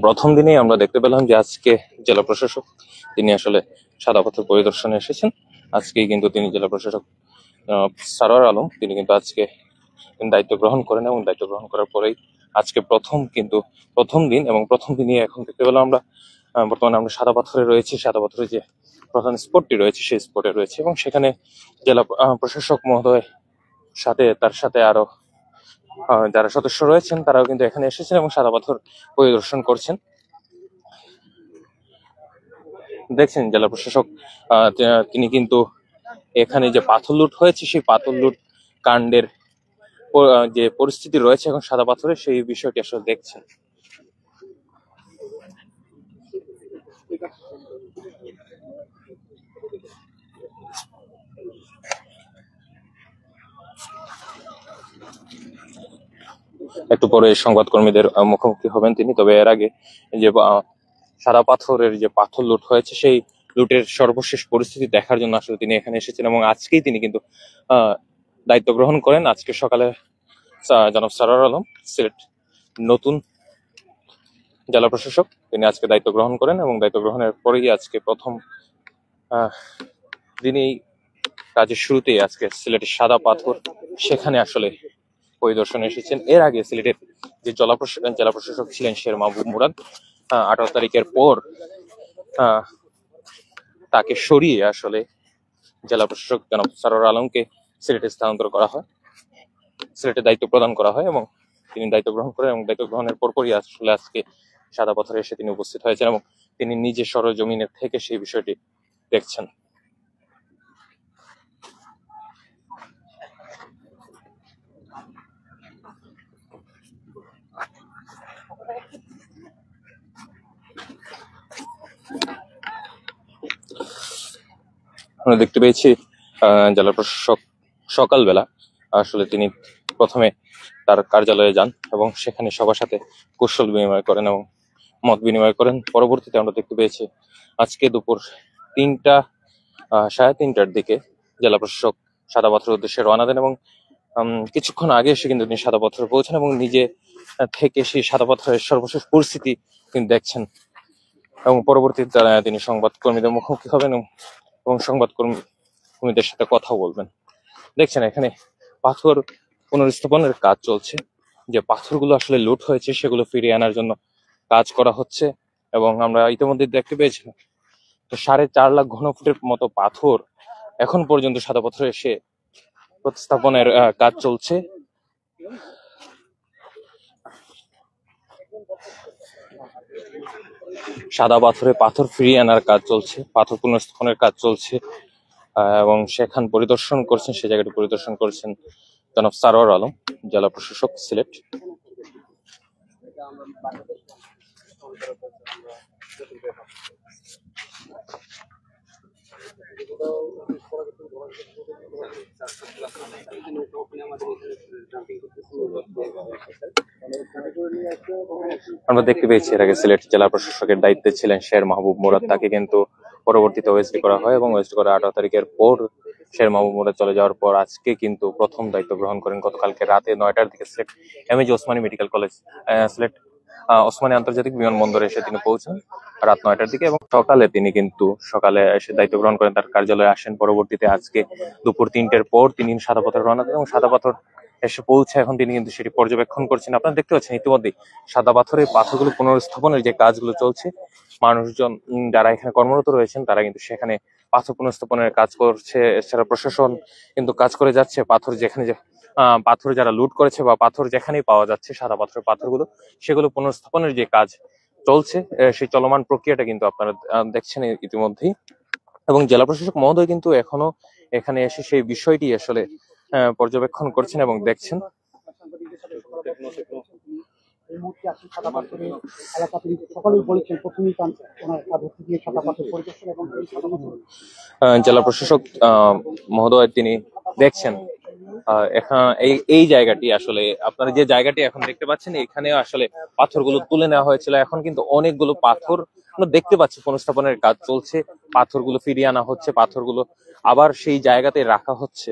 প্রথম দিনেই আমরা দেখতে পেলাম যে আজকে জেলা প্রশাসক তিনি আসলে সাদা পাথর পরিদর্শনে এসেছেন। আজকেই কিন্তু তিনি জেলা প্রশাসক সারোয়ার আলম তিনি কিন্তু আজকে দায়িত্ব গ্রহণ করেন এবং দায়িত্ব গ্রহণ করার পরেই আজকে প্রথম দিন এবং প্রথম দিনই এখন দেখতে পেলাম আমরা বর্তমানে আমরা সাদা পাথরে রয়েছি। সাদা পাথরে যে প্রধান স্পটটি রয়েছে সেই স্পটে রয়েছে এবং সেখানে জেলা প্রশাসক মহোদয় তার সাথে আরো যারা সদস্য রয়েছেন তারাও কিন্তু এখানে এসেছেন এবং সাদা পাথর পরিদর্শন করছেন। দেখছেন জেলা প্রশাসক তিনি কিন্তু এখানে যে পাথর লুট হয়েছে সেই পাথর লুট কাণ্ডের যে পরিস্থিতি রয়েছে এখন সাদা পাথরে সেই বিষয়টি আসলে দেখছেন। একটু পরে সংবাদকর্মীদের মুখোমুখি হবেন তিনি, তবে এর আগে যে সাদা পাথরের যে পাথর লুট হয়েছে সেই লুটের সর্বশেষ পরিস্থিতি দেখার জন্য আসলে তিনি এখানে এসেছেন এবং আজকেই তিনি কিন্তু দায়িত্ব গ্রহণ করেন। আজকে সকালে জনাব সারোয়ার আলম সিলেট নতুন জেলা প্রশাসক তিনি আজকে দায়িত্ব গ্রহণ করেন এবং দায়িত্ব গ্রহণের পরেই আজকে প্রথম দিনেই কাজের শুরুতেই আজকে সিলেটের সাদা পাথর সেখানে আসলে পরিদর্শনে এসেছেন। এর আগে সিলেটের যে জেলা প্রশাসক ছিলেন শের মাহবুব মুরাদ 18 তারিখের পর তাকে সরিয়ে আসলে জেলা প্রশাসক জনাব সারোয়ার আলমকে সিলেটে স্থানান্তর করা হয়, সিলেটে দায়িত্ব প্রদান করা হয় এবং তিনি দায়িত্ব গ্রহণ করেন এবং দায়িত্ব গ্রহণের পরপরই আসলে আজকে সাদা পাথরে এসে তিনি উপস্থিত হয়েছেন এবং তিনি নিজে সরজমিনের থেকে সেই বিষয়টি দেখছেন। আমরা দেখতে পেয়েছি জেলা প্রশাসক সকালবেলা আসলে তিনি প্রথমে তার কার্যালয়ে যান এবং সেখানে সবার সাথে কৌশল বিনিময় করেন এবং মত বিনিময় করেন। পরবর্তীতে আমরা দেখতে পেয়েছি আজকে দুপুর 3:30টার দিকে জেলা প্রশাসক সাদা পাথরের উদ্দেশ্যে রওনা দেন এবং কিছুক্ষণ আগে এসে কিন্তু তিনি সাদা পাথরে পৌঁছান এবং নিজে থেকে সেই সাদা পাথরের সর্বশেষ পরিস্থিতি তিনি দেখছেন এবং পরবর্তীতে তিনি সংবাদকর্মীদের মুখোমুখি হবেন এবং সংবাদকর্মীদের সাথে কথা বলবেন। দেখছেন এখানে পাথর পুনর্স্থাপনের কাজ চলছে, যে পাথরগুলো আসলে লুট হয়েছে সেগুলো ফিরিয়ে আনার জন্য কাজ করা হচ্ছে এবং আমরা ইতিমধ্যে দেখতে পেয়েছিলাম 4.5 লাখ ঘনফুটের মতো পাথর এখন পর্যন্ত সাদা পাথরে এসে প্রতিস্থাপনের কাজ চলছে। সাদা পাথরে পাথর ফিরিয়ে আনার কাজ চলছে, পাথর পুনর্স্থাপনের কাজ চলছে এবং সেখান পরিদর্শন করছেন, সে জায়গাটি পরিদর্শন করছেন জনাব সারোয়ার আলম জেলা প্রশাসক সিলেট। আমরা দেখতে পেয়েছি এর আগে সিলেট জেলা প্রশাসকের দায়িত্বে ছিলেন শের মাহবুব মুরাদ, তাকে কিন্তু পরবর্তীতে ওএসডি করা হয় এবং ওএসডি করে 18 তারিখের পর শের মাহবুব মুরাদ চলে যাওয়ার পর আজকে কিন্তু প্রথম দায়িত্ব গ্রহণ করেন গতকালকে রাতে 9টার দিকে Sylhet MAG Osmani medical college Sylhet Osmani আন্তর্জাতিক বিমানবন্দরে এসে তিনি পৌঁছান রাত 9টার দিকে এবং সকালে এসে দায়িত্ব গ্রহণ করেন, তার কার্যালয়ে আসেন। পরবর্তীতে আজকে দুপুর 3টের পর তিনি সাদা পাথর রওনা দেন এবং সাদা পাথর এসে পৌঁছে এখন তিনি কিন্তু সেটি পর্যবেক্ষণ করছেন। আপনারা দেখতে পাচ্ছেন ইতিমধ্যে সাদা পাথরের পাথরগুলো পুনর্স্থাপনের যে কাজগুলো চলছে, মানুষজন যারা এখানে কর্মরত রয়েছেন তারা কিন্তু সেখানে পাথর পুনর্স্থাপনের কাজ করছে। এছাড়া প্রশাসন কিন্তু কাজ করে যাচ্ছে পাথর যারা লুট করেছে বা পাথর যেখানেই পাওয়া যাচ্ছে সাদা পাথরের পাথরগুলো সেগুলো পুনর্স্থাপনের যে কাজ চলছে সেই চলমান প্রক্রিয়াটা কিন্তু আপনারা দেখছেন ইতিমধ্যেই এবং জেলা প্রশাসক মহোদয় কিন্তু এখনো এখানে এসে সেই বিষয়টি আসলে পর্যবেক্ষণ করছেন এবং দেখছেন। জেলা প্রশাসক মহোদয় তিনি দেখছেন এখন এই জায়গাটি আসলে আপনারা যে জায়গাটি এখন দেখতে পাচ্ছেন এখানে আসলে পাথরগুলো তুলে নেওয়া হয়েছিল। এখন কিন্তু অনেকগুলো পাথর আমরা দেখতে পাচ্ছি পুনঃস্থাপনের কাজ চলছে, পাথরগুলো ফিরিয়ে আনা হচ্ছে, পাথরগুলো আবার সেই জায়গাতে রাখা হচ্ছে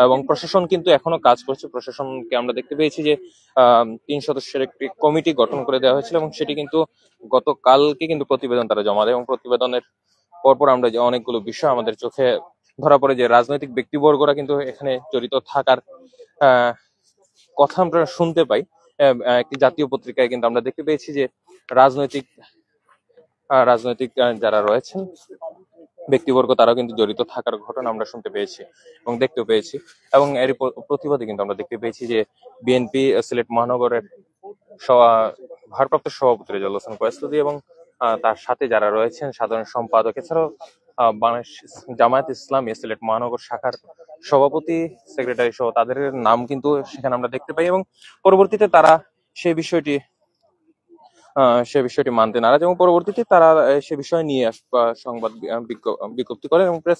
এবং প্রশাসন কিন্তু এখনো কাজ করছে। প্রশাসনকে আমরা দেখতে পেয়েছি যে 3 সদস্যের একটি কমিটি গঠন করে দেওয়া হয়েছিল এবং সেটি কিন্তু গতকালকে কিন্তু প্রতিবেদন তারা জমা দেয় এবং প্রতিবেদনের পরপর আমরা যে অনেকগুলো বিষয় আমাদের চোখে ধরা পড়ে যে রাজনৈতিক ব্যক্তিবর্গরা কিন্তু এখানে জড়িত থাকার আহ, কথা আমরা শুনতে পাই। একটি জাতীয় পত্রিকায় কিন্তু আমরা দেখতে পেয়েছি যে রাজনৈতিক রাজনৈতিক যারা রয়েছেন ব্যক্তিবর্গ তারাও কিন্তু জড়িত থাকার ঘটনা আমরা শুনতে পেয়েছি এবং দেখতেও পেয়েছি। এবং এর প্রতিবাদে কিন্তু আমরা দেখতে পেয়েছি যে বিএনপি সিলেট মহানগরের ভারপ্রাপ্ত সভাপতি রেজাউল হোসেন কয়েসুদ্দি এবং তার সাথে যারা রয়েছেন সাধারণ সম্পাদক, এছাড়াও বাংলাদেশ জামায়াত ইসলামী সিলেট মহানগর শাখার সভাপতি, সেক্রেটারি সহ তাদের নাম কিন্তু সেখানে আমরা দেখতে পাই এবং পরবর্তীতে তারা সেই বিষয়টি মানতে নারাজ এবং পরবর্তীতে তারা সে বিষয় নিয়ে সংবাদ বিজ্ঞপ্তি করে এবং প্রেস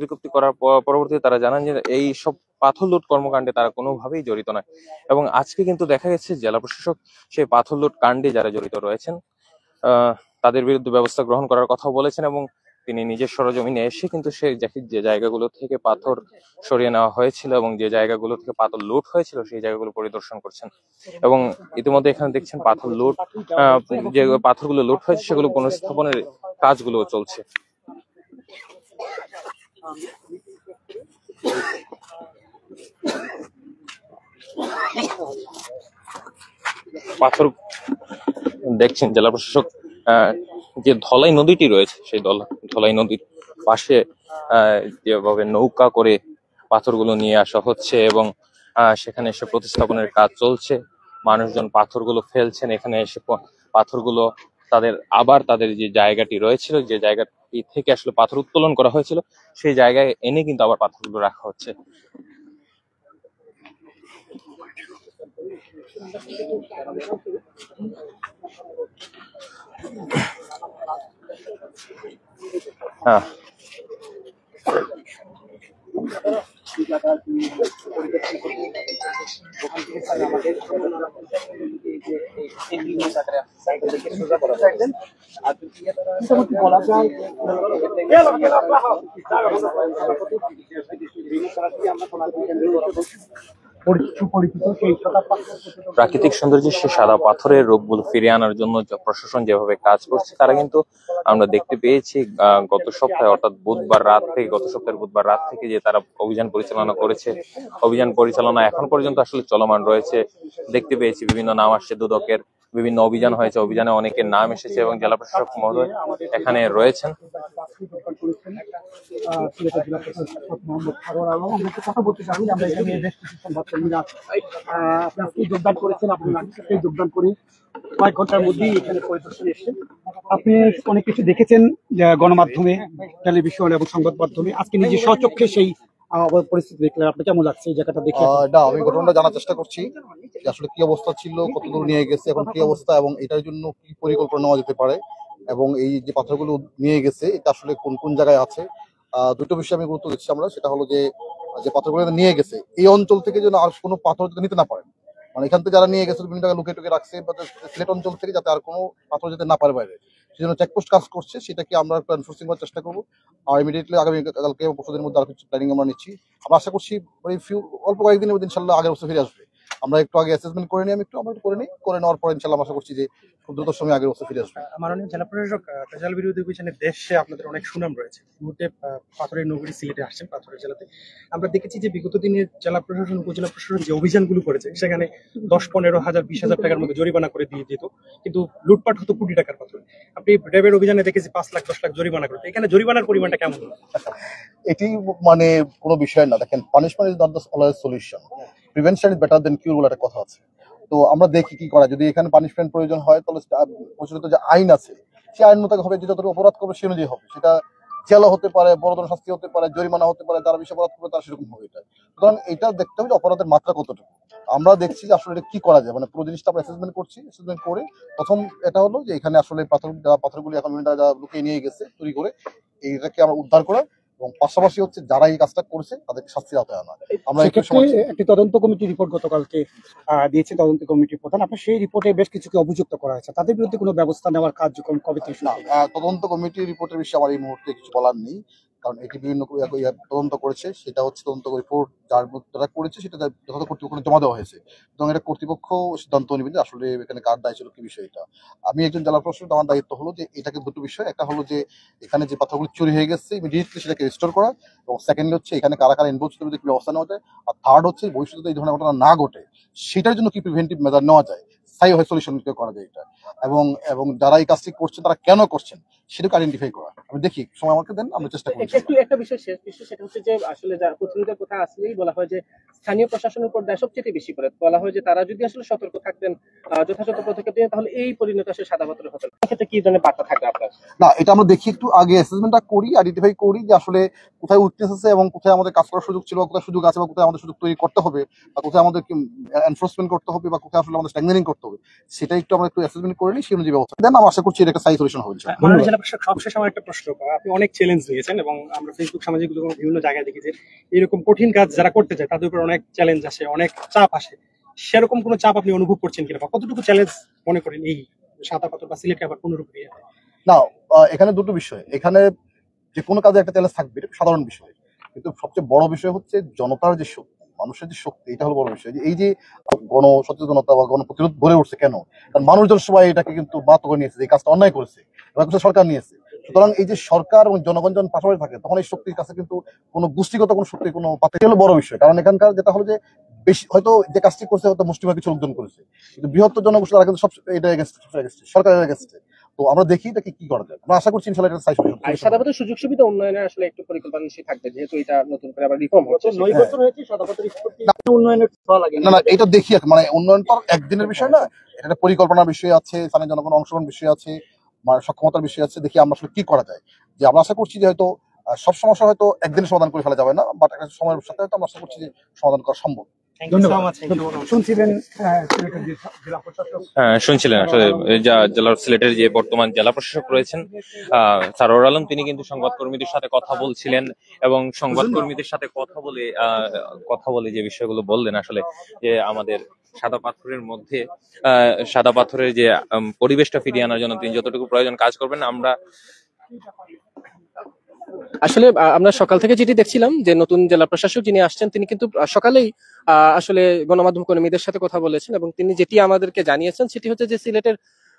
বিজ্ঞপ্তি করার পরবর্তীতে তারা জানান যে এই সব পাথর লুট কর্মকাণ্ডে তারা কোনোভাবেই জড়িত নয়। এবং আজকে কিন্তু দেখা গেছে জেলা প্রশাসক সেই পাথর লুট কাণ্ডে যারা জড়িত রয়েছেন তাদের বিরুদ্ধে ব্যবস্থা গ্রহণ করার কথা বলেছেন এবং তিনি নিজের সরজমিনে এসে কিন্তু যে জায়গাগুলো থেকে পাথর সরিয়ে নেওয়া হয়েছিল এবং যে জায়গাগুলো থেকে পাথর লুট হয়েছিল সেই জায়গাগুলো পরিদর্শন করছেন এবং ইতিমধ্যে এখানে দেখছেন পাথর লুট যে পাথরগুলো লুট হয়েছে সেগুলো পুনঃস্থাপনের কাজগুলো চলছে। পাথর দেখছেন জেলা প্রশাসক যে ধলাই নদীটি রয়েছে সেই ধলাই নদীর পাশে যেভাবে নৌকা করে পাথরগুলো নিয়ে আসা হচ্ছে এবং সেখানে এসে প্রতিস্থাপনের কাজ চলছে। মানুষজন পাথরগুলো ফেলছেন, এখানে এসে পাথরগুলো তাদের যে জায়গাটি রয়েছিল, যে জায়গাটি থেকে আসলে পাথর উত্তোলন করা হয়েছিল সেই জায়গায় এনে কিন্তু আবার পাথরগুলো রাখা হচ্ছে। হ্যাঁ, বলা যায় প্রাকৃতিক সৌন্দর্যের সেই সাদা পাথরের রূপগুলো ফিরিয়ে আনার জন্য প্রশাসন যেভাবে কাজ করছে তারা কিন্তু আমরা দেখতে পেয়েছি গত সপ্তাহে অর্থাৎ গত সপ্তাহের বুধবার রাত থেকে যে তারা অভিযান পরিচালনা করেছে। অভিযান পরিচালনা এখন পর্যন্ত আসলে চলমান রয়েছে। দেখতে পেয়েছি বিভিন্ন নাম আসছে, দুদকের বিভিন্ন অভিযান হয়েছে, অভিযানে অনেকের নাম এসেছে এবং জেলা প্রশাসক মহোদয় এখানে রয়েছেন। কথা বলতে চাই আমরা এখানে বেশ কিছু সংবাদকর্মীরা যোগদান করেছেন, আপনারা যোগদান করে কয়েক ঘন্টার মধ্যেই এখানে পরিদর্শনে এসেছেন। আপনি অনেক কিছু দেখেছেন গণমাধ্যমে, টেলিভিশন এবং সংবাদ মাধ্যমে, আজকে নিজে স্বচক্ষে সেই পরিস্থিতি দেখলে আপনার কেমন লাগছে এই জায়গাটা দেখে? না, আমি ঘটনাটা জানার চেষ্টা করছি যে আসলে কি অবস্থা ছিল, কত দূর নিয়ে গেছে, এখন কি অবস্থা এবং এটার জন্য কি পরিকল্পনা নেওয়া যেতে পারে এবং এই যে পাথরগুলো নিয়ে গেছে এটা আসলে কোন কোন জায়গায় আছে। দুটো বিষয় আমি গুরুত্ব দিচ্ছি আমরা, সেটা হলো যে পাথরগুলো নিয়ে গেছে এই অঞ্চল থেকে যেন আর কোনো পাথর যাতে নিতে না পারে, মানে এখান থেকে যারা নিয়ে গেছে বিভিন্ন জায়গায় লুকিয়ে টুকিয়ে রাখছে, বা সিলেট অঞ্চল থেকে যাতে আর কোনো পাথর যেতে না পারে বাইরে, সেজন্য চেকপোস্ট কাজ করছে, সেটাকে আমরা একটু এনফোর্সিং করার চেষ্টা করবো। আর ইমিডিয়েটলি আগামী কালকে পরশুদিনের মধ্যে আর কিছু প্ল্যানিং আমরা নিচ্ছি। আমরা আশা করছি অল্প কয়েকদিনের মধ্যে ইনশাল্লাহ আগের অবস্থা ফিরে আসবে। আমরা একটু আগে অ্যাসেসমেন্ট করে নিই, আমরা একটু করে নেওয়ার পর ইনশাল্লাহ আশা করছি যে খুব দ্রুত সময় আগের অবস্থা ফিরে আসবে। মাননীয় জেলা প্রশাসক, ভেজাল বিরোধী অভিযানের দেশে আপনাদের অনেক সুনাম রয়েছে। মুহূর্তে পাথরের নগরী সিলেটে আসছেন, পাথরের জেলাতে আমরা দেখেছি যে বিগত দিনে জেলা প্রশাসন, উপজেলা প্রশাসন যে অভিযানগুলো করেছে সেখানে 10-15,000 20,000 টাকার মতো জরিমানা করে দিয়ে যেত, কিন্তু লুটপাট হতো কোটি টাকার পাথর। আপনি র্যাবের অভিযানে দেখেছি 5 লাখ 10 লাখ জরিমানা করতে, এখানে জরিমানার পরিমাণটা কেমন? এটি মানে কোনো বিষয় না, দেখেন punishment is not the always solution, prevention is better than cure বলে একটা কথা আছে। তো আমরা দেখি কি করা, যদি এখানে পানিশমেন্ট প্রয়োজন হয় তাহলে প্রচলিত যে আইন আছে সেই আইন মোতাবেক হবে, যে যতটুকু অপরাধ করবে সে অনুযায়ী হবে, সেটা জেলা হতে পারে, বড় ধরনের শাস্তি হতে পারে, জরিমানা হতে পারে, যারা বেশি অপরাধ করবে তার সেরকম হবে। এটা সুতরাং এটা দেখতে হবে যে অপরাধের মাত্রা কতটুকু। আমরা দেখছি যে আসলে এটা কি করা যায়, মানে পুরো জিনিসটা আমরা অ্যাসেসমেন্ট করছি। অ্যাসেসমেন্ট করে প্রথম এটা হলো যে এখানে আসলে পাথরগুলি এখন বিভিন্ন জায়গায় লুকিয়ে নিয়ে গেছে চুরি করে, এইটাকে আমরা উদ্ধার করা এবং পাশাপাশি হচ্ছে যারা এই কাজটা করেছে তাদেরকে শাস্তির আওতায় আনা। আমরা একটু সেক্ষেত্রে সময় একটি তদন্ত কমিটি রিপোর্ট গতকালকে দিয়েছে তদন্ত কমিটির প্রধান। আপনার সেই রিপোর্টে বেশ কিছুকে অভিযুক্ত করা হয়েছে, তাদের বিরুদ্ধে কোনো ব্যবস্থা নেওয়ার কার্যক্রম কবে থেকে শুরু না, হবে? তদন্ত কমিটির রিপোর্টের বিষয়ে আমার এই মুহূর্তে কিছু বলার নেই, কারণ এটি বিভিন্ন তদন্ত করেছে, সেটা হচ্ছে তদন্ত রিপোর্ট যারা করেছে সেটা যথাযথ কর্তৃপক্ষকে জমা দেওয়া হয়েছে, এবং এটা কর্তৃপক্ষ সিদ্ধান্ত নেবে যে আসলে এখানে কার দায় ছিল কি বিষয়টা। আমি একজন জেলা প্রশাসক, আমার দায়িত্ব হলো যে এটাকে দুটো বিষয়, একটা হলো যে এখানে যে পাথরগুলো চুরি হয়ে গেছে ইমিডিয়েটলি সেটাকে রিস্টোর করা, এবং সেকেন্ডলি হচ্ছে এখানে কারা কারা ইনভলভ ছিল কি ব্যবস্থা নেওয়া যায়, আর থার্ড হচ্ছে ভবিষ্যতে এই ধরনের ঘটনা না ঘটে সেটার জন্য কি প্রিভেন্টিভ মেজার নেওয়া যায়, স্থায়ী সলিউশন করা যায় এটা, এবং এবং যারা এই কাজটি করছেন তারা কেন করছেন সেটাকে আইডেন্টিফাই করা। আমি দেখি, সময় আমাকে দেন, আমরা চেষ্টা করছি। একটু একটা বিষয় শেষ বিষয়, সেটা হচ্ছে যে আসলে যারা প্রতিনিধিদের কথা আসলেই বলা হয় যে স্থানীয় প্রশাসনের উপর দায় সবচেয়ে বেশি করে বলা হয় যে তারা যদি আসলে সতর্ক থাকতেন, যথাযথ পদক্ষেপ নিয়ে, তাহলে এই পরিণতি আসলে সাদা পাথর হতো না। সেটা কি ধরনের বার্তা থাকবে আপনার? না, এটা আমরা দেখি, একটু আগে অ্যাসেসমেন্টটা করি, আইডেন্টিফাই করি যে আসলে কোথায় উইকনেস আছে এবং কোথায় আমাদের কাজ করার সুযোগ ছিল, কোথায় সুযোগ আছে, বা কোথায় আমাদের সুযোগ তৈরি করতে হবে, বা কোথায় আমাদের এনফোর্সমেন্ট করতে হবে, বা কোথায় আসলে আমাদের স্ট্যাগনেটিং করতে হবে, সেটা একটু আমরা একটু অ্যাসেসমেন্ট করে নিই, সেই অনুযায়ী ব্যবস্থা দেন। আমরা আশা করছি এটা একটা স্থায়ী সলিউশন হবে ইনশাআল্লাহ। মাননীয় জেলা প্রশাসক, সবশেষ আমার একটা প্রশ্ন, আপনি অনেক চ্যালেঞ্জ নিয়েছেন এবং আমরা ফেসবুক সামাজিক যোগাযোগ বিভিন্ন জায়গায় দেখি যে এরকম কঠিন কাজ যারা করতে চায় তাদের উপর অনেক চ্যালেঞ্জ আসে, অনেক চাপ আসে। সেরকম কোনো চাপ আপনি অনুভব করছেন কিনা, বা কতটুকু চ্যালেঞ্জ মনে করেন এই সাদা পাথর বা সিলেটে আবার পুনরুদ্ধার? না, এখানে দুটো বিষয়, এখানে যে কোনো কাজে একটা চ্যালেঞ্জ থাকবে, এটা সাধারণ বিষয়, কিন্তু সবচেয়ে বড় বিষয় হচ্ছে জনতার যে শক্তি, মানুষের যে শক্তি, এটা হলো বড় বিষয়। যে এই যে গণ সচেতনতা বা গণ প্রতিরোধ গড়ে উঠছে কেন, কারণ মানুষজন সবাই এটাকে কিন্তু বাধ্য করে নিয়েছে, এই কাজটা অন্যায় করেছে, এবার সরকার নিয়েছে। সুতরাং এই যে সরকার এবং জনগণ যখন পাশাপাশি থাকে, তখন এই শক্তির কাছে কিন্তু কোনো গোষ্ঠীগত কোনো শক্তি কোনো পাত্র হলো বড় বিষয়। কারণ এখানকার যেটা হলো যে বেশি হয়তো যে কাজটি করছে হয়তো মুষ্টিমেয় কিছু লোকজন করেছে, কিন্তু বৃহত্তর জনগোষ্ঠী তারা কিন্তু সব এটা সরকারের এগেনস্টে। তো আমরা দেখি এটাকে কি করা যায়, আমরা আশা করছি ইনশাআল্লাহ এটা স্থায়ী solution আর হবে। সাদা পাথর সুযোগ সুবিধা উন্নয়নের আসলে একটু পরিকল্পনা নিশ্চয়ই থাকবে, যেহেতু এটা নতুন করে আবার রিফর্ম হচ্ছে। 9 বছর হয়েছে সাদা পাথর স্পোর্টটি উন্নয়নের ছোঁয়া লাগে না না, এটা দেখি আর কি, মানে উন্নয়ন তো আর একদিনের বিষয় না, এটা একটা পরিকল্পনার বিষয় আছে, স্থানীয় জনগণ অংশগ্রহণ বিষয় আছে, সক্ষমতার বিষয় আছে। দেখি আমরা আসলে কি করা যায়। যে আমরা আশা করছি যে হয়তো সব সমস্যা হয়তো একদিনে সমাধান করে ফেলা যাবে না, বাট একটা সময়ের সাথে হয়তো আমরা আশা করছি যে সমাধান করা সম্ভব। ধন্যবাদ। শুনছিলেন সিলেটের জেলা প্রশাসক শুনছিলেন আসলে সিলেটের যে বর্তমান জেলা প্রশাসক রয়েছেন সারোয়ার আলম, তিনি কিন্তু সংবাদকর্মীদের সাথে কথা বলছিলেন, এবং সংবাদকর্মীদের সাথে কথা বলে যে বিষয়গুলো বললেন আসলে যে আমাদের সাদা পাথরের মধ্যে সাদা পাথরের যে পরিবেশটা ফিরিয়ে আনার জন্য তিনি যতটুকু প্রয়োজন কাজ করবেন। আমরা আসলে আমরা সকাল থেকে যেটি দেখছিলাম যে নতুন জেলা প্রশাসক যিনি আসছেন, তিনি কিন্তু সকালেই আসলে গণমাধ্যম কর্মীদের সাথে কথা বলেছেন, এবং তিনি যেটি আমাদেরকে জানিয়েছেন সেটি হচ্ছে যে সিলেটের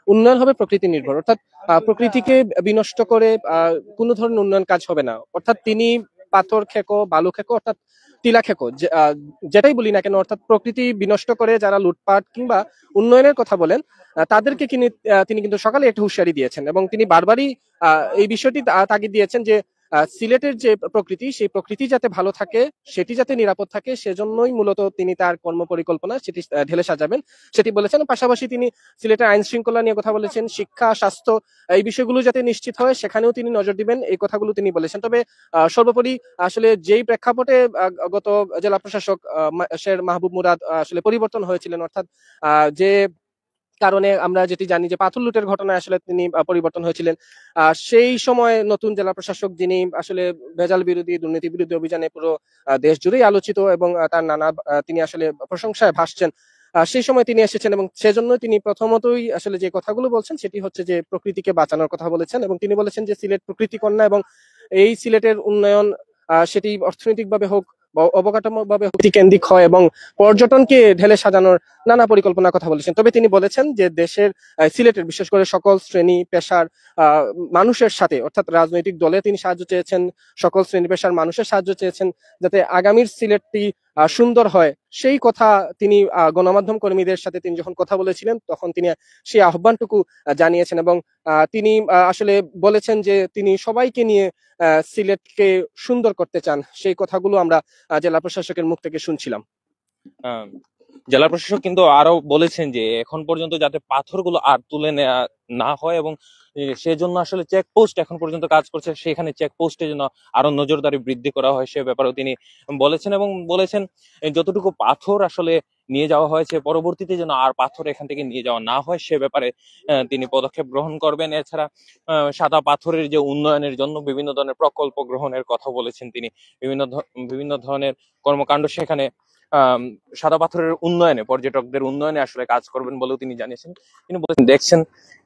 উন্নয়ন হবে প্রকৃতি নির্ভর, অর্থাৎ প্রকৃতিকে বিনষ্ট করে কোনো ধরনের উন্নয়ন কাজ হবে না। অর্থাৎ তিনি পাথর খেকো, বালু খেকো, অর্থাৎ টিলা খেকো, যেটাই বলি না কেন, অর্থাৎ প্রকৃতি বিনষ্ট করে যারা লুটপাট কিংবা উন্নয়নের কথা বলেন, তাদেরকে তিনি কিন্তু সকালে একটা হুঁশিয়ারি দিয়েছেন, এবং তিনি বারবারই এই বিষয়টি তাগিদ দিয়েছেন যে সিলেটের যে প্রকৃতি, সেই প্রকৃতি যাতে ভালো থাকে, সেটি যাতে নিরাপদ থাকে, সেজন্যই মূলত তিনি তার কর্ম পরিকল্পনা সেটি ঢেলে সাজাবেন সেটি বলেছেন। পাশাপাশি তিনি সিলেটের আইন শৃঙ্খলা নিয়ে কথা বলেছেন, শিক্ষা, স্বাস্থ্য, এই বিষয়গুলো যাতে নিশ্চিত হয় সেখানেও তিনি নজর দিবেন, এই কথাগুলো তিনি বলেছেন। তবে সর্বোপরি আসলে যেই প্রেক্ষাপটে গত জেলা প্রশাসক শের মাহবুব মুরাদ আসলে পরিবর্তন হয়েছিলেন, অর্থাৎ যে কারণে আমরা যেটি জানি যে পাথর লুটের ঘটনায় আসলে তিনি পরিবর্তন হয়েছিলেন, সেই সময় নতুন জেলা প্রশাসক যিনি আসলে ভেজাল বিরোধী, দুর্নীতি বিরোধী অভিযানে পুরো দেশ জুড়েই আলোচিত, এবং তার তিনি আসলে প্রশংসায় ভাসছেন। সেই সময় তিনি এসেছেন, এবং সেজন্য তিনি প্রথমতই আসলে যে কথাগুলো বলছেন সেটি হচ্ছে যে প্রকৃতিকে বাঁচানোর কথা বলেছেন, এবং তিনি বলেছেন যে সিলেট প্রকৃতি কন্যা, এবং এই সিলেটের উন্নয়ন সেটি অর্থনৈতিকভাবে হোক বা অবকাঠামোভাবে হোক কেন্দ্রিক হয়, এবং পর্যটনকে ঢেলে সাজানোর নানা পরিকল্পনার কথা বলেছেন। তবে তিনি বলেছেন যে দেশের সিলেটের বিশেষ করে সকল শ্রেণী পেশার মানুষের সাথে, অর্থাৎ রাজনৈতিক দলে তিনি সাহায্য চেয়েছেন, সকল শ্রেণী পেশার মানুষের সাহায্য চেয়েছেন, যাতে আগামীর সিলেটটি সুন্দর হয় সেই কথা তিনি গণমাধ্যম কর্মীদের সাথে তিনি যখন কথা বলেছিলেন তখন তিনি সেই আহ্বানটুকু জানিয়েছেন, এবং তিনি আসলে বলেছেন যে তিনি সবাইকে নিয়ে সিলেটকে সুন্দর করতে চান। সেই কথাগুলো আমরা জেলা প্রশাসকের মুখ থেকে শুনছিলাম। জেলা প্রশাসক কিন্তু আরো বলেছেন যে এখন পর্যন্ত যাতে পাথরগুলো আর তুলে না হয়, এবং সেজন্য আসলে চেকপোস্ট এখন পর্যন্ত কাজ করছে, সেখানে চেকপোস্টের জন্য আরো নজরদারি বৃদ্ধি করা হয় সে ব্যাপারেও তিনি বলেছেন, এবং বলেছেন যতটুকু পাথর আসলে নিয়ে যাওয়া হয়েছে পরবর্তীতে যেন আর পাথর এখান থেকে নিয়ে যাওয়া না হয় সে ব্যাপারে তিনি পদক্ষেপ গ্রহণ করবেন। এছাড়া সাদা পাথরের যে উন্নয়নের জন্য বিভিন্ন ধরনের প্রকল্প গ্রহণের কথা বলেছেন তিনি। বিভিন্ন ধরনের কর্মকাণ্ড সেখানে আহ সাদা পাথরের উন্নয়নে, পর্যটকদের উন্নয়নে আসলে কাজ করবেন বলেও তিনি জানিয়েছেন। তিনি বলেছেন দেখছেন,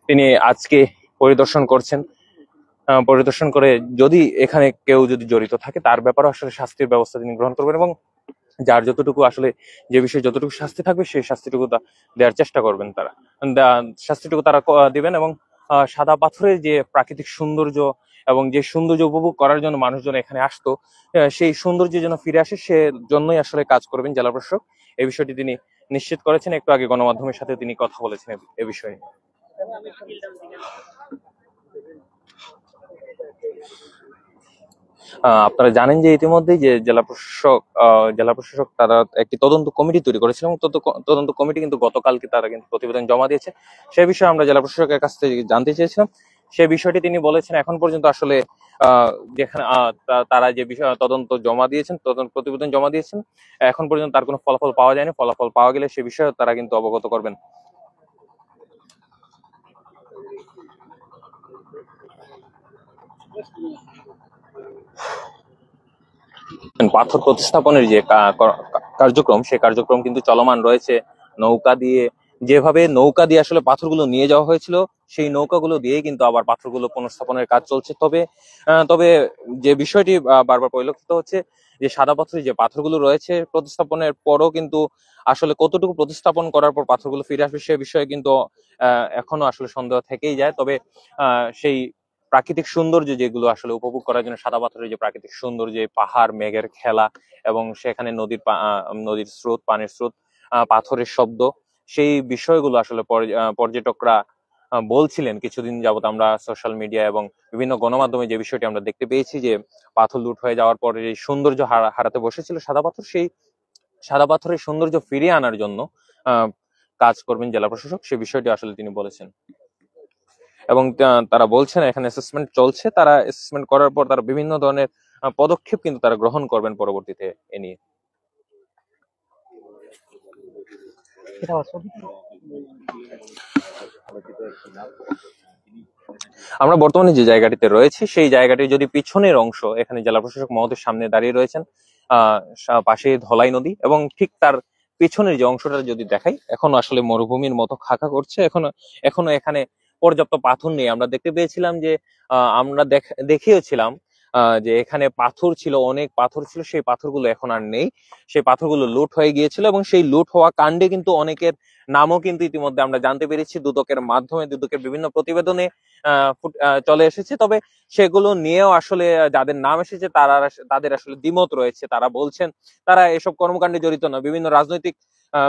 তিনি আজকে পরিদর্শন করছেন, পরিদর্শন করে যদি এখানে কেউ যদি জড়িত থাকে তার ব্যাপারে আসলে শাস্তির ব্যবস্থা তিনি গ্রহণ করবেন, এবং যার যতটুকু আসলে যে বিষয়ে যতটুকু শাস্তি থাকবে সেই শাস্তিটুকু দেওয়ার চেষ্টা করবেন তারা, শাস্তিটুকু তারা দিবেন। এবং সাদা পাথরের যে প্রাকৃতিক সৌন্দর্য এবং যে সৌন্দর্য উপভোগ করার জন্য মানুষজন এখানে আসতো, সেই সৌন্দর্য যেন ফিরে আসে সে জন্যই আসলে কাজ করবেন জেলা প্রশাসক। এই বিষয়টি তিনি নিশ্চিত করেছেন। একটু আগে গণমাধ্যমের সাথে তিনি কথা বলেছেন এ বিষয়ে। আপনারা জানেন যে ইতিমধ্যেই যে জেলা প্রশাসক তারা একটি তদন্ত কমিটি তৈরি করেছিল, এবং তদন্ত কমিটি কিন্তু গতকালকে তারা কিন্তু প্রতিবেদন জমা দিয়েছে। সে বিষয়ে আমরা জেলা প্রশাসকের কাছ থেকে জানতে চেয়েছিলাম। সে বিষয়টি তিনি বলেছেন এখন পর্যন্ত আসলে যেখানে তারা যে বিষয় তদন্ত জমা দিয়েছেন, তদন্ত প্রতিবেদন জমা দিয়েছেন, এখন পর্যন্ত তার কোনো ফলাফল পাওয়া যায়নি। ফলাফল পাওয়া গেলে সে বিষয়ে তারা কিন্তু অবগত করবেন। পাথর প্রতিস্থাপনের যে কার্যক্রম, সেই কার্যক্রম কিন্তু চলমান রয়েছে। নৌকা দিয়ে যেভাবে নৌকা দিয়ে আসলে পাথরগুলো নিয়ে যাওয়া হয়েছিল, সেই নৌকাগুলো দিয়ে কিন্তু আবার পাথরগুলো পুনঃস্থাপনের কাজ চলছে। তবে যে বিষয়টি বারবার পরিলক্ষিত হচ্ছে, যে সাদা পাথরের যে পাথরগুলো রয়েছে প্রতিস্থাপনের পরও কিন্তু আসলে কতটুকু প্রতিস্থাপন করার পর পাথরগুলো ফিরে আসবে সে বিষয়ে কিন্তু এখনো আসলে সন্দেহ থেকেই যায়। তবে সেই প্রাকৃতিক সৌন্দর্য যেগুলো আসলে উপভোগ করার জন্য সাদা পাথরের যে প্রাকৃতিক সৌন্দর্য, পাহাড় মেঘের খেলা, এবং সেখানে নদীর স্রোত, পানির স্রোত, পাথরের শব্দ, সেই বিষয়গুলো আসলে পর্যটকরা বলছিলেন কিছুদিন যাবত। আমরা সোশ্যাল মিডিয়া এবং বিভিন্ন গণমাধ্যমে যে বিষয়টি আমরা দেখতে পেয়েছি, যে পাথর লুট হয়ে যাওয়ার পরে এই সৌন্দর্য হারাতে বসেছিল সাদা পাথর, সেই সাদা পাথরের সৌন্দর্য ফিরিয়ে আনার জন্য আহ কাজ করবেন জেলা প্রশাসক, সে বিষয়টি আসলে তিনি বলেছেন। এবং তারা বলছেন এখানে অ্যাসেসমেন্ট চলছে, তারা অ্যাসেসমেন্ট করার পর তারা বিভিন্ন ধরনের পদক্ষেপ কিন্তু তারা গ্রহণ করবেন পরবর্তীতে এ নিয়ে। আমরা বর্তমানে যে জায়গাটিতে রয়েছি সেই জায়গাটির যদি পিছনের অংশ, এখানে জেলা প্রশাসক মহোদয়ের সামনে দাঁড়িয়ে রয়েছেন, পাশে ধলাই নদী, এবং ঠিক তার পিছনের যে অংশটা যদি দেখাই, এখনো আসলে মরুভূমির মতো খাকা করছে। এখনো এখানে পর্যাপ্ত পাথর নেই। আমরা দেখতে পেয়েছিলাম যে আমরা দেখিয়েছিলাম যে এখানে পাথর ছিল, অনেক পাথর ছিল, সেই পাথরগুলো এখন আর নেই। সেই পাথরগুলো লুট হয়ে গিয়েছিল, এবং সেই লুট হওয়া কাণ্ডে কিন্তু অনেকের নামও কিন্তু ইতিমধ্যে আমরা জানতে পেরেছি, দুদকের মাধ্যমে, দুদকের বিভিন্ন প্রতিবেদনে চলে এসেছে। তবে সেগুলো নিয়েও আসলে যাদের নাম এসেছে তাদের আসলে দ্বিমত রয়েছে। তারা বলছেন তারা এসব কর্মকাণ্ডে জড়িত না। বিভিন্ন রাজনৈতিক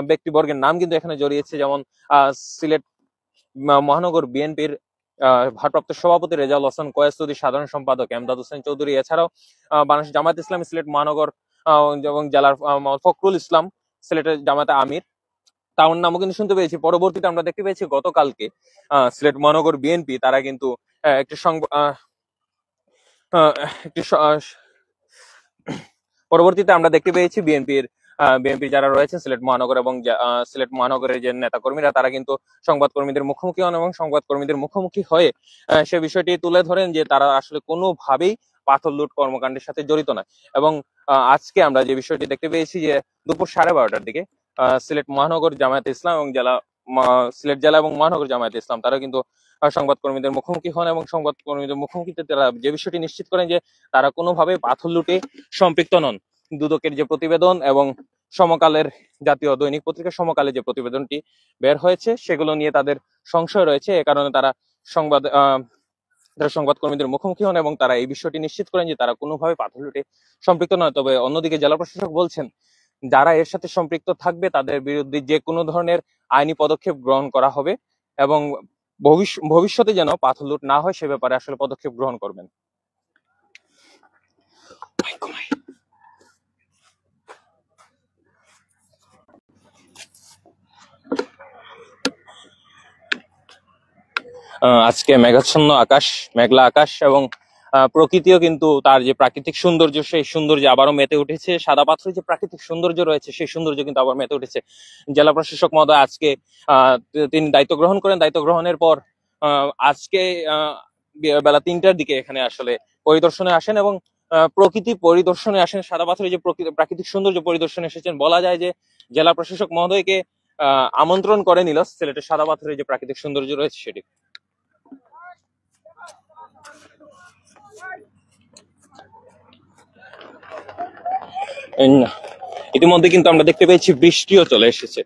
ব্যক্তিবর্গের নাম কিন্তু এখানে জড়িয়েছে, যেমন সিলেট মহানগর বিএনপির ভারপ্রাপ্ত সভাপতি রেজাউল হোসেন কয়েসুদ্দি, সাধারণ সম্পাদক এমদাদ হোসেন চৌধুরী, এছাড়াও বাংলাদেশ জামায়াত ইসলামী সিলেট মহানগর এবং জেলার ফখরুল ইসলাম, সিলেটের জামায়াতে আমির, তার নামও কিন্তু শুনতে পেয়েছি। পরবর্তীতে আমরা দেখতে পেয়েছি গতকালকে সিলেট মহানগর বিএনপি তারা কিন্তু একটি পরবর্তীতে আমরা দেখতে পেয়েছি বিএনপি যারা রয়েছে সিলেট মহানগর এবং সিলেট মহানগরের যে নেতা কর্মীরা, তারা কিন্তু সংবাদ কর্মীদের মুখোমুখি হন, এবং সংবাদ কর্মীদের মুখোমুখি হয়ে সে বিষয়টি তুলে ধরেন যে তারা আসলে কোনোভাবেই পাথর লুট কর্মকাণ্ডের সাথে জড়িত না। এবং আজকে আমরা যে বিষয়টি দেখতে পেয়েছি, যে দুপুর 12:30টার দিকে সিলেট মহানগর জামায়াতে ইসলাম এবং সিলেট জেলা এবং মহানগর জামায়াতে ইসলাম তারা কিন্তু সংবাদ কর্মীদের মুখোমুখি হন, এবং সংবাদ কর্মীদের মুখোমুখিতে তারা যে বিষয়টি নিশ্চিত করেন যে তারা কোনোভাবে পাথর লুটে সম্পৃক্ত নন। দুদকের যে প্রতিবেদন এবং সমকালের জাতীয় দৈনিক পত্রিকা সমকালে যে প্রতিবেদনটি বের হয়েছে সেগুলো নিয়ে তাদের সংশয় রয়েছে। এ কারণে তারা সংবাদ কর্মীদের মুখোমুখি হন, এবং তারা এই বিষয়টি নিশ্চিত করেন যে তারা কোনোভাবে পাথর লুটে সম্পৃক্ত নয়। তবে অন্যদিকে জেলা প্রশাসক বলছেন যারা এর সাথে সম্পৃক্ত থাকবে তাদের বিরুদ্ধে যে কোনো ধরনের আইনি পদক্ষেপ গ্রহণ করা হবে, এবং ভবিষ্যতে যেন পাথর লুট না হয় সে ব্যাপারে আসলে পদক্ষেপ গ্রহণ করবেন। আজকে মেঘাচ্ছন্ন আকাশ, মেঘলা আকাশ, এবং প্রকৃতিও কিন্তু তার যে প্রাকৃতিক সৌন্দর্য, সেই সৌন্দর্যে আবারও মেতে উঠেছে। সাদা পাথরের যে প্রাকৃতিক সৌন্দর্য রয়েছে, সেই সৌন্দর্য কিন্তু আবার মেতে উঠেছে। জেলা প্রশাসক মহোদয় আজকে তিনি দায়িত্ব গ্রহণ করেন। দায়িত্ব গ্রহণের পর আজকে বেলা 3টার দিকে এখানে আসলে পরিদর্শনে আসেন এবং প্রকৃতি পরিদর্শনে আসেন। সাদা পাথরের যে প্রাকৃতিক সৌন্দর্য পরিদর্শনে এসেছেন। বলা যায় যে জেলা প্রশাসক মহোদয়কে আমন্ত্রণ করে নিল সিলেটের সাদা পাথরের যে প্রাকৃতিক সৌন্দর্য রয়েছে সেটি। ইতিমধ্যে কিন্তু আমরা দেখতে পেয়েছি বৃষ্টিও চলে এসেছে।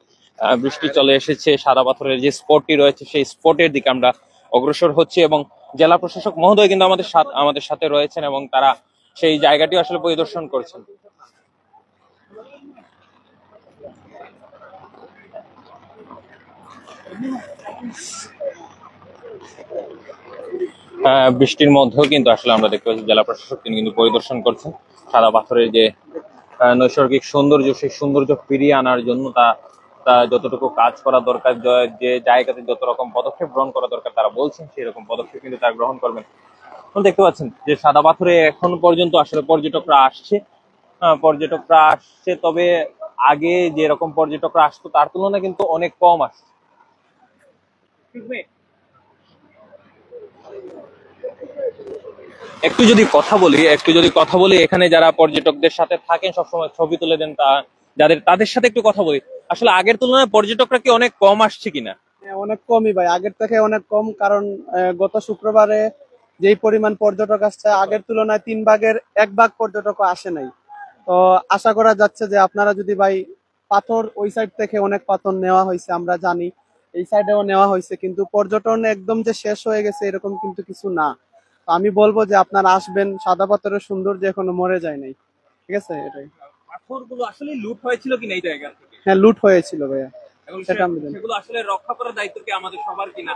বৃষ্টি চলে এসেছে। সাদা পাথরের যে স্পটটি রয়েছে সেই স্পটের দিকে আমরা অগ্রসর হচ্ছি এবং জেলা প্রশাসক মহোদয় কিন্তু আমাদের সাথে রয়েছেন এবং তারা সেই জায়গাটি আসলে পরিদর্শন করছেন। বৃষ্টির মধ্যেও কিন্তু আসলে আমরা দেখতে পাচ্ছি জেলা প্রশাসক তিনি কিন্তু পরিদর্শন করছেন সাদা পাথরের যে নৈসর্গিক সৌন্দর্য, সেই সৌন্দর্য ফিরিয়ে আনার জন্য তা যতটুকু কাজ করা দরকার, যে জায়গাতে যত রকম পদক্ষেপ গ্রহণ করা দরকার তারা বলছেন সেই রকম পদক্ষেপ কিন্তু তারা গ্রহণ করবেন। দেখতে পাচ্ছেন যে সাদা পাথরে এখন পর্যন্ত আসলে পর্যটকরা আসছে, তবে আগে যেরকম পর্যটকরা আসতো তার তুলনায় কিন্তু অনেক কম আসছে। একটু যদি কথা বলি এখানে যারা পর্যটকদের সাথে থাকেন, সবসময় ছবি তুলে দেন, তাদের সাথে একটু কথা বলি। আসলে আগের তুলনায় পর্যটকরা কি অনেক কম আসছে কিনা? অনেক কমই ভাই, আগের থেকে অনেক কম। কারণ গত শুক্রবারে যেই পরিমাণ পর্যটক আসছে আগের তুলনায় 1/3 পর্যটক আসে নাই। তো আশা করা যাচ্ছে যে আপনারা যদি ভাই পাথর ওই সাইড থেকে অনেক পাথর নেওয়া হয়েছে আমরা জানি, এই সাইডেও নেওয়া হয়েছে, কিন্তু পর্যটন একদম যে শেষ হয়ে গেছে এরকম কিন্তু কিছু না। তো আমি বলবো যে আপনারা আসবেন, সাদা পাথরের সৌন্দর্য এখনো মরে যায় নাই। ঠিক আছে, এটাই। পাথরগুলো আসলে লুট হয়েছিল কিনা এই জায়গা থেকে? হ্যাঁ, লুট হয়েছিল ভাইয়া, এবং সেটা আমি জানি। সেগুলো আসলে রক্ষা করার দায়িত্ব কি আমাদের সবার কিনা?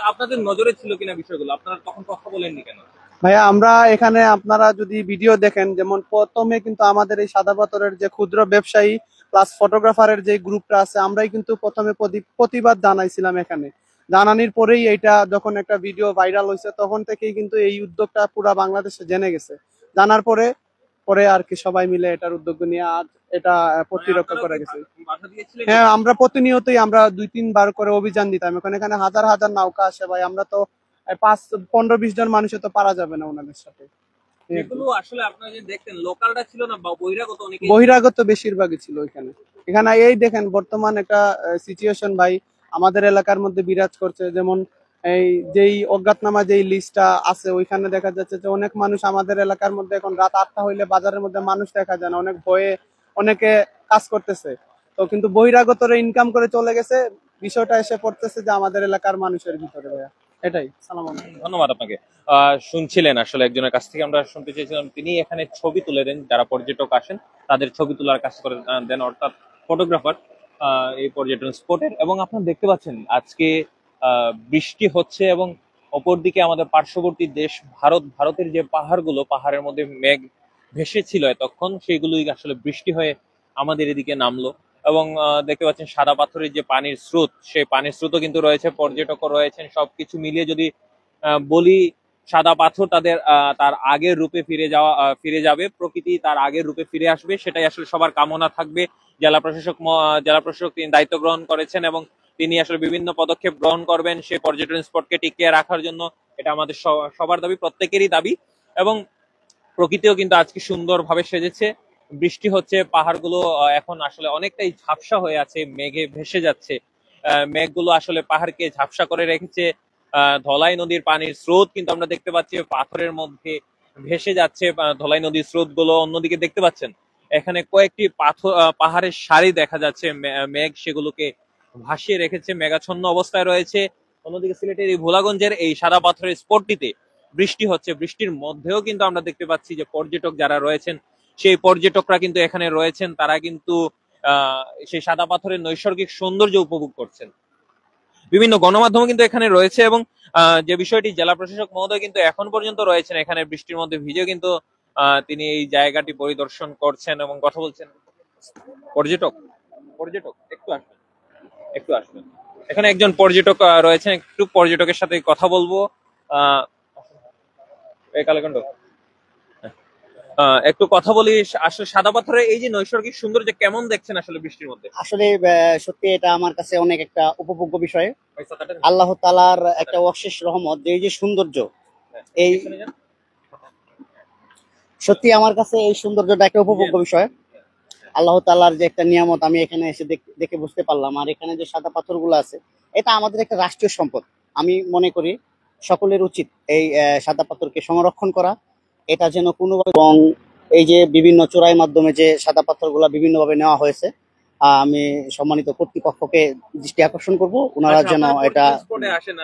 আপনাদের নজরে ছিল কিনা বিষয়গুলো? আপনারা তখন কথা বলেননি কেন? ভাইয়া, আমরা এখানে আপনারা যদি ভিডিও দেখেন, যেমন প্রথমে কিন্তু আমাদের এই সাদা পাথরের যে ক্ষুদ্র ব্যবসায়ী প্লাস ফটোগ্রাফারের যে গ্রুপটা আছে, আমরাই কিন্তু প্রথমে প্রতিবাদ জানাইছিলাম এখানে। জানানির পরেই এটা যখন একটা ভিডিও ভাইরাল হয়েছে তখন থেকেই কিন্তু এই উদ্যোগটা পুরা বাংলাদেশে জেনে গেছে। জানার পরে পরে আর কি সবাই মিলে এটার উদ্যোগ নিয়ে আর এটা প্রতিরক্ষা করে গেছে। হ্যাঁ, আমরা প্রতিনিয়তই আমরা 2-3 বার করে অভিযান দিতাম। এখানে হাজার হাজার নৌকা আসে ভাই, আমরা তো 5-15-20 জন মানুষে তো পারা যাবে না ওনাদের সাথে। এগুলো আসলে আপনারা যে দেখতেন লোকালরা ছিল না বা বহিরাগত? অনেকে বহিরাগত বেশিরভাগই ছিল এখানে। এখানে এই দেখেন বর্তমান একটা সিচুয়েশন ভাই আমাদের এলাকার মধ্যে বিরাজ করছে। যেমন এই যেই অজ্ঞাতনামা যেই লিস্টটা আছে ওইখানে দেখা যাচ্ছে যে অনেক মানুষ আমাদের এলাকার মধ্যে এখন রাত 8টা হইলে বাজারের মধ্যে মানুষ দেখা যায় না, অনেক ভয়ে অনেকে কাজ করতেছে। তো কিন্তু বহিরাগতরা ইনকাম করে চলে গেছে, বিষয়টা এসে পড়তেছে যে আমাদের এলাকার মানুষের ভিতরে ভাইয়া। এটাই। সালাম আলাইকুম। ধন্যবাদ আপনাকে। শুনছিলেন আসলে একজনের কাছ থেকে আমরা শুনতে চেয়েছিলাম, তিনি এখানে ছবি তুলে দেন, যারা পর্যটক আসেন তাদের ছবি তোলার কাজ করে দেন, অর্থাৎ ফটোগ্রাফার এই পর্যটন স্পটের। এবং আপনারা দেখতে পাচ্ছেন আজকে বৃষ্টি হচ্ছে এবং অপরদিকে আমাদের পার্শ্ববর্তী দেশ ভারতের যে পাহাড়গুলো, পাহাড়ের মধ্যে মেঘ ভেসে ছিল তখন, সেগুলোই আসলে বৃষ্টি হয়ে আমাদের এদিকে নামলো। এবং দেখতে পাচ্ছেন সাদা পাথরের যে পানির স্রোত, সেই পানির স্রোতও কিন্তু রয়েছে, পর্যটকও রয়েছেন। সবকিছু মিলিয়ে যদি বলি, সাদা পাথর তার আগের রূপে ফিরে যাবে, প্রকৃতি তার আগের রূপে ফিরে আসবে, সেটাই আসলে সবার কামনা থাকবে। জেলা প্রশাসক তিনি দায়িত্ব গ্রহণ করেছেন এবং তিনি আসলে বিভিন্ন পদক্ষেপ গ্রহণ করবেন সেই পর্যটন স্পটকে টিকিয়ে রাখার জন্য। এটা আমাদের সবার দাবি, প্রত্যেকেরই দাবি। এবং প্রকৃতিও কিন্তু আজকে সুন্দরভাবে সেজেছে। বৃষ্টি হচ্ছে, পাহাড়গুলো এখন আসলে অনেকটাই ঝাপসা হয়ে আছে, মেঘে ভেসে যাচ্ছে। মেঘগুলো আসলে পাহাড়কে ঝাপসা করে রেখেছে। ধলাই নদীর পানির স্রোত কিন্তু আমরা দেখতে পাচ্ছি পাথরের মধ্যে ভেসে যাচ্ছে। ধলাই নদীর স্রোত গুলো অন্যদিকে দেখতে পাচ্ছেন এখানে কয়েকটি পাহাড়ের সারি দেখা যাচ্ছে, মেঘ সেগুলোকে ভাসিয়ে রেখেছে, মেঘাচ্ছন্ন অবস্থায় রয়েছে। অন্যদিকে সিলেটের এই ভোলাগঞ্জের এই সাদা পাথরের স্পটটিতে বৃষ্টি হচ্ছে, বৃষ্টির মধ্যেও কিন্তু আমরা দেখতে পাচ্ছি যে পর্যটক যারা রয়েছেন, সেই পর্যটকরা কিন্তু এখানে রয়েছেন, তারা কিন্তু সেই সাদা পাথরের নৈসর্গিক সৌন্দর্য উপভোগ করছেন। বিভিন্ন গণমাধ্যম কিন্তু এখানে রয়েছে এবং যে বিষয়টি জেলা প্রশাসক মহোদয় কিন্তু এখন পর্যন্ত রয়েছেন এখানে বৃষ্টির মধ্যে ভিজেও কিন্তু তিনি এই জায়গাটি পরিদর্শন করছেন এবং কথা বলছেন। পর্যটক একটু আসবেন। এখানে একজন পর্যটক রয়েছেন, একটু পর্যটকের সাথে কথা বলবো। আহ এই কালেকন্ড একটু কথা বলি। আসলে সাদা পাথরের এই যে নৈসর্গিক সৌন্দর্য কেমন দেখছেন আসলে বৃষ্টির মধ্যে? আসলে সত্যি এটা আমার কাছে অনেক একটা উপভোগ্য বিষয়। আল্লাহ তাআলার একটা অশেষ রহমত যে এই যে সৌন্দর্য, এই সত্যি আমার কাছে এই সৌন্দর্যটা একটা উপভোগ্য বিষয়। আল্লাহ তাআলার যে একটা নিয়ামত আমি এখানে এসে দেখে বুঝতে পারলাম। আর এখানে যে সাদা পাথরগুলো আছে এটা আমাদের একটা রাষ্ট্রীয় সম্পদ। আমি মনে করি সকলের উচিত এই সাদা পাথরকে সংরক্ষণ করা। এটা যেন কোনোভাবে, এবং এই যে বিভিন্ন চোরাই মাধ্যমে যে সাদা পাথরগুলো বিভিন্নভাবে নেওয়া হয়েছে, আমি সম্মানিত কর্তৃপক্ষকে দৃষ্টি আকর্ষণ করব ওনারা যেন এটা।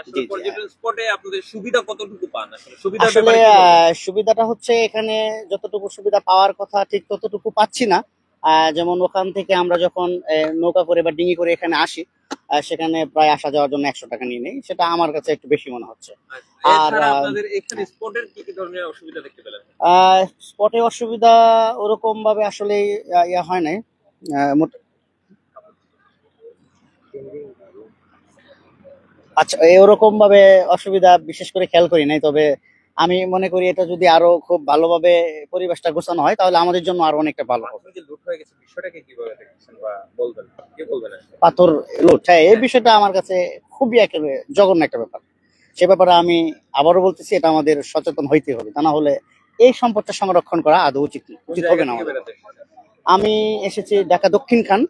জি, জি। পর্যটন স্পটে আপনাদের সুবিধা কতটুকু পান আসলে? আসলে সুবিধাটা হচ্ছে এখানে যতটুকু সুবিধা পাওয়ার কথা ঠিক ততটুকু পাচ্ছি না। যেমন ওখান থেকে আমরা যখন নৌকা করে বা ডিঙি করে এখানে আসি, সেখানে প্রায় আসা যাওয়ার জন্য 100 টাকা নিয়ে নেই। সেটা আমার কাছে একটু বেশি মনে হচ্ছে। আর আপনাদের এখানে স্পটের কি কি ধরনের অসুবিধা দেখতে পেলেন? স্পটে অসুবিধা ওরকম ভাবে আসলে ইয়া হয় নাই। আচ্ছা, ওরকম ভাবে অসুবিধা বিশেষ করে খেয়াল করি নাই। তবে আমি মনে করি এটা যদি আরো খুব ভালোভাবে পরিবেশটা গোছানো হয় তাহলে আমাদের জন্য আরো অনেকটা ভালো হবে। যে লুট হয়ে গেছে বিষয়টাকে কিভাবে দেখছেন বা বলবেন, কি বলবেন আসলে? পাথর লুট, হ্যাঁ, এই বিষয়টা আমার কাছে খুবই একেবারে জঘন্য একটা ব্যাপার। সে ব্যাপারে আমি আবারও বলতেছি, এটা আমাদের সচেতন হইতে হবে। তা না হলে এই সম্পদটা সংরক্ষণ করা আদৌ উচিত হবে না আমাদের। আমি এসেছি ঢাকা দক্ষিণ খান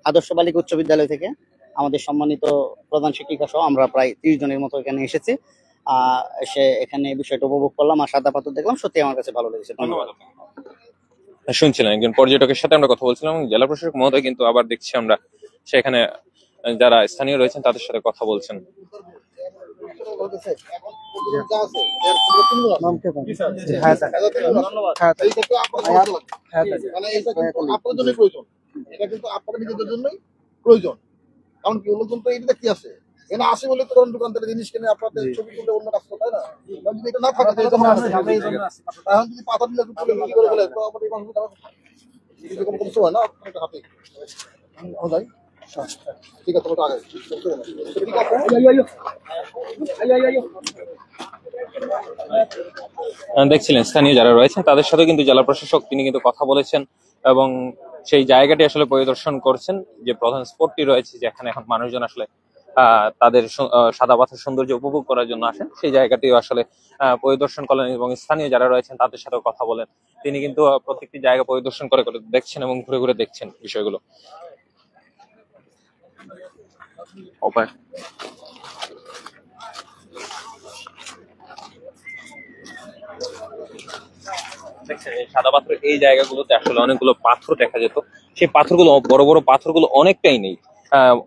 আদর্শ বালিকা উচ্চ বিদ্যালয় থেকে। আমাদের সম্মানিত প্রধান শিক্ষিকা সহ আমরা প্রায় 30 জনের মতো এখানে এসেছি। এসে এখানে বিষয়টা উপভোগ করলাম আর সাদা পাথর দেখলাম। সত্যি আমার কাছে ভালো লেগেছে। ধন্যবাদ। শুনছিলেন একজন পর্যটকের সাথে আমরা কথা বলছিলাম এবং জেলা প্রশাসক মহোদয় কিন্তু আবার দেখছি আমরা সেখানে যারা স্থানীয় রয়েছেন তাদের সাথে কথা বলছেন। আপনাদের জন্য প্রয়োজন, এটা কিন্তু আপনাদের নিজেদের জন্যই প্রয়োজন। কারণ কি লোকজন তো এইটা কি আছে এখানে আসে বলে তো দোকান থেকে জিনিস কিনে আপনাদের ছবি তুলে অন্য কাজ করতে হয় না। যদি এটা না থাকে এখন যদি পাতা দিলে তুলে বিক্রি করে ফেলে তো আমাদের মানুষ কোনো কমছে হয় না আপনার হাতে যাই। ঠিক আছে তোমার আগে দেখছিলেন স্থানীয় যারা রয়েছেন তাদের সাথে কিন্তু জেলা প্রশাসক তিনি কিন্তু কথা বলেছেন এবং সেই জায়গাটি আসলে পরিদর্শন করছেন। যে প্রধান স্পটটি রয়েছে যেখানে এখন মানুষজন আসলে তাদের সাদা পাথর সৌন্দর্য উপভোগ করার জন্য আসেন, সেই জায়গাটিও আসলে পরিদর্শন করলেন এবং স্থানীয় যারা রয়েছেন তাদের সাথেও কথা বলেন। তিনি কিন্তু প্রত্যেকটি জায়গা পরিদর্শন করে করে দেখছেন এবং ঘুরে ঘুরে দেখছেন বিষয়গুলো। দেখছেন এই সাদা পাথর এই জায়গাগুলোতে আসলে অনেকগুলো পাথর দেখা যেত। সেই পাথরগুলো, বড় বড় পাথরগুলো অনেকটাই নেই,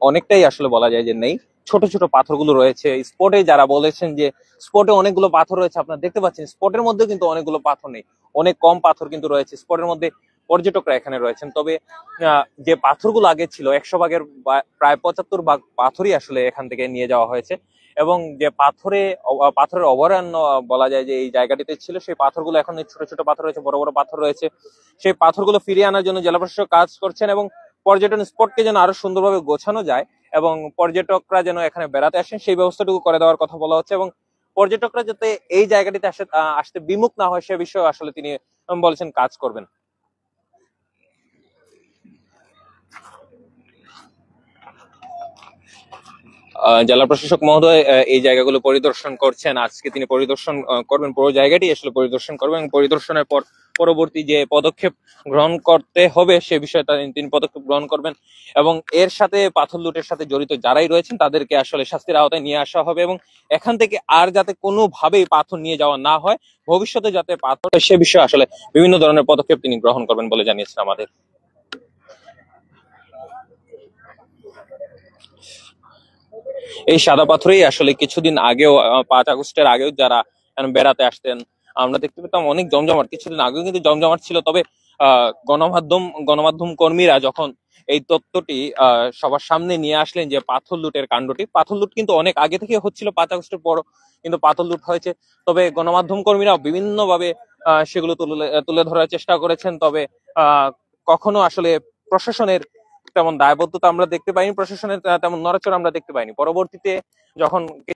অনেকটাই আসলে বলা যায় যে নেই। ছোট ছোট পাথরগুলো রয়েছে। স্পটে যারা বলেছেন যে স্পটে অনেকগুলো পাথর রয়েছে, আপনারা দেখতে পাচ্ছেন স্পটের মধ্যে কিন্তু অনেকগুলো পাথর নেই, অনেক কম পাথর কিন্তু রয়েছে স্পটের মধ্যে। পর্যটকরা এখানে রয়েছেন, তবে যে পাথরগুলো আগে ছিল 100 ভাগের প্রায় 75 ভাগ পাথরই আসলে এখান থেকে নিয়ে যাওয়া হয়েছে। এবং যে পাথরের অভয়ারণ্য বলা যায় যে এই জায়গাটিতে ছিল, সেই পাথরগুলো এখন ছোট ছোট পাথর রয়েছে, বড় বড় পাথর রয়েছে। সেই পাথরগুলো ফিরিয়ে আনার জন্য জেলা প্রশাসক কাজ করছেন এবং পর্যটন স্পটকে যেন আরো সুন্দরভাবে গোছানো যায় এবং পর্যটকরা যেন এখানে বেড়াতে আসেন সেই ব্যবস্থাটুকু করে দেওয়ার কথা বলা হচ্ছে। এবং পর্যটকরা যাতে এই জায়গাটিতে আসতে বিমুখ না হয় সে বিষয়ে আসলে তিনি বলেছেন কাজ করবেন। জেলা প্রশাসক মহোদয় এই জায়গাগুলো পরিদর্শন করছেন। আজকে তিনি পরিদর্শন করবেন, পুরো জায়গাটি আসলে পরিদর্শন করবেন এবং পরিদর্শনের পর পরবর্তী যে পদক্ষেপ গ্রহণ করতে হবে সে বিষয়ে তিনি পদক্ষেপ গ্রহণ করবেন এবং এর সাথে পাথর লুটের সাথে জড়িত যারাই রয়েছেন তাদেরকে আসলে শাস্তির আওতায় নিয়ে আসা হবে এবং এখান থেকে আর যাতে কোনোভাবেই পাথর নিয়ে যাওয়া না হয়, ভবিষ্যতে যাতে পাথর সে বিষয়ে আসলে বিভিন্ন ধরনের পদক্ষেপ তিনি গ্রহণ করবেন বলে জানিয়েছেন আমাদের। এই সাদা পাথরেই আসলে কিছুদিন আগেও 5 আগস্টের আগেও যারা বেড়াতে আসতেন আমরা দেখতে পেতাম অনেক জমজমাট। কিছুদিন আগেও কিন্তু জমজমাট ছিল, তবে গণমাধ্যম কর্মীরা যখন এই তথ্যটি সবার সামনে নিয়ে আসলেন যে পাথর লুটের কাণ্ডটি, পাথর লুট কিন্তু অনেক আগে থেকে হচ্ছিল, 5 আগস্টের পর কিন্তু পাথর লুট হয়েছে। তবে গণমাধ্যম কর্মীরা বিভিন্ন ভাবে সেগুলো তুলে ধরার চেষ্টা করেছেন, তবে কখনো আসলে প্রশাসনের তেমন দায়বদ্ধতা আমরা দেখতে পাইনি, প্রশাসনের তেমন নড়াচড়া আমরা দেখতে পাইনি। পরবর্তীতে যখন